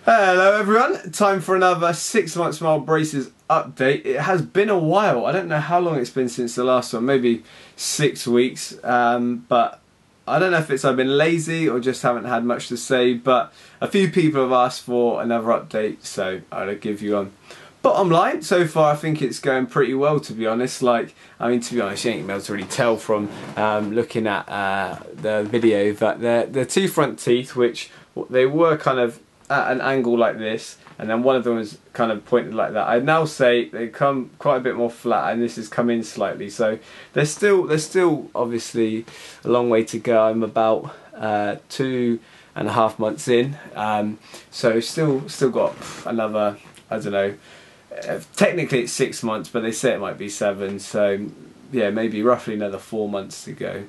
Hello everyone, time for another 6 Month Smile Braces update. It has been a while, I don't know how long it's been since the last one, maybe 6 weeks, but I don't know if it's I've been lazy or just haven't had much to say, but a few people have asked for another update, so I'll give you one. Bottom line, so far I think it's going pretty well, to be honest. To be honest, you ain't able to really tell from looking at the video that the two front teeth, which they were kind of at an angle like this, and then one of them was kind of pointed like that. I'd now say they come quite a bit more flat, and this has come in slightly. So there's still obviously a long way to go. I'm about 2.5 months in, so still got another, I don't know. Technically it's 6 months, but they say it might be 7. So yeah, maybe roughly another 4 months to go.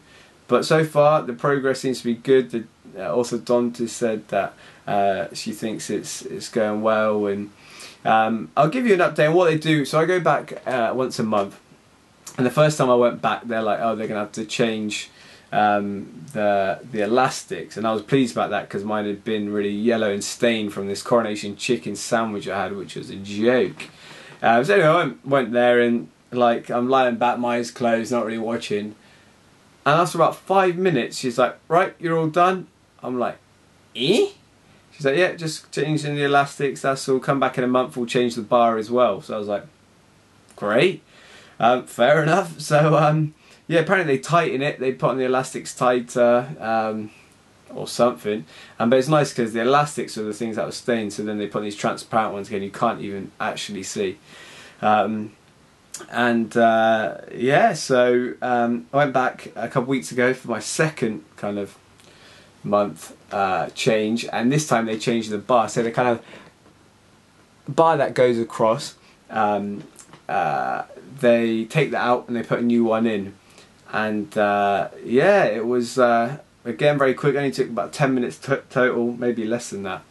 But so far the progress seems to be good. The orthodontist said that she thinks it's going well, and I'll give you an update on what they do. So I go back once a month, and the first time I went back, they're like, oh, they're gonna have to change the elastics, and I was pleased about that because mine had been really yellow and stained from this Coronation chicken sandwich I had, which was a joke. So anyway, I went there, and like I'm lying back, my eyes closed, not really watching. And after about 5 minutes, she's like, right, you're all done. I'm like, eh? She's like, yeah, just changing the elastics, that's all. Come back in a month, we'll change the bar as well. So I was like, great, fair enough. So yeah, apparently they tighten it, they put on the elastics tighter, or something. But it's nice because the elastics are the things that were stained, so then they put these transparent ones again, you can't even actually see. Yeah, so I went back a couple weeks ago for my second kind of month change, and this time they changed the bar. So the kind of bar that goes across, they take that out and they put a new one in. And yeah, it was again very quick. Only took about 10 minutes total, maybe less than that.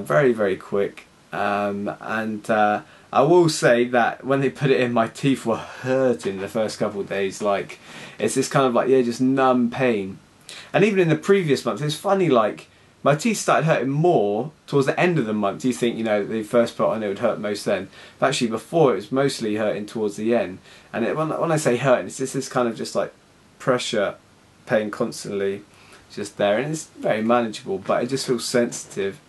Very quick. I will say that when they put it in, my teeth were hurting the first couple of days. Like, it's this kind of like, yeah, just numb pain. And even in the previous month, it's funny, like, my teeth started hurting more towards the end of the month. You think, you know, they first put on, it would hurt most then. But actually before, it was mostly hurting towards the end. And when I say hurting, it's just this kind of just like pressure pain constantly just there. And it's very manageable, but it just feels sensitive.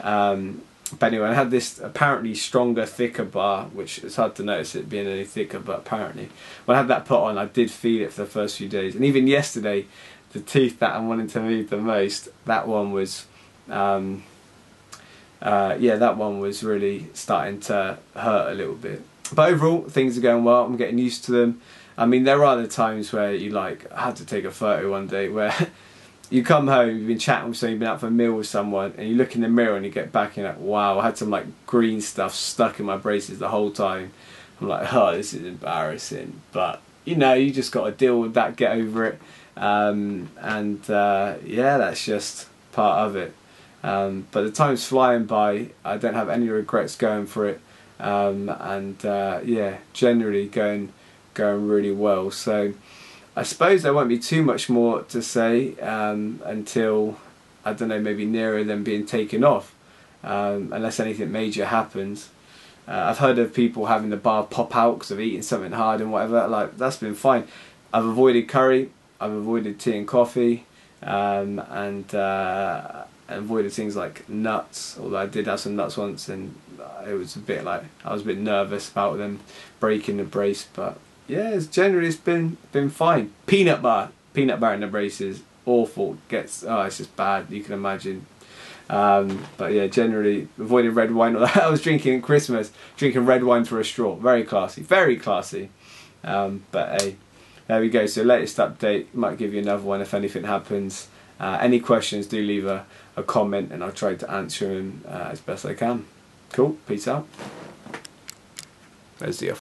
But anyway, I had this apparently stronger, thicker bar, which it's hard to notice it being any thicker, but apparently when I had that put on, I did feel it for the first few days. And even yesterday, the teeth that I'm wanting to move the most, that one was, yeah, that one was really starting to hurt a little bit. But overall, things are going well. I'm getting used to them. I mean, there are the times where you like, I had to take a photo one day where you come home, you've been chatting with someone, you've been out for a meal with someone, and you look in the mirror and you get back and you're like, wow, I had some like green stuff stuck in my braces the whole time. I'm like, oh, this is embarrassing. But, you know, you just got to deal with that, get over it. Yeah, that's just part of it. But the time's flying by. I don't have any regrets going for it. Yeah, generally going really well. So I suppose there won't be too much more to say until, I don't know, maybe nearer them being taken off, unless anything major happens. I've heard of people having the bar pop out because of eating something hard and whatever. Like, that's been fine. I've avoided curry, I've avoided tea and coffee, and avoided things like nuts, although I did have some nuts once, and it was a bit like, I was a bit nervous about them breaking the brace. But yeah, it's been fine. Peanut butter in the braces, awful. It's just bad, you can imagine. But yeah, generally avoiding red wine. I was drinking at Christmas, drinking red wine through a straw. Very classy, very classy. But hey, there we go. So latest update, might give you another one if anything happens. Any questions, do leave a comment, and I'll try to answer them as best I can. Cool, peace out. There's the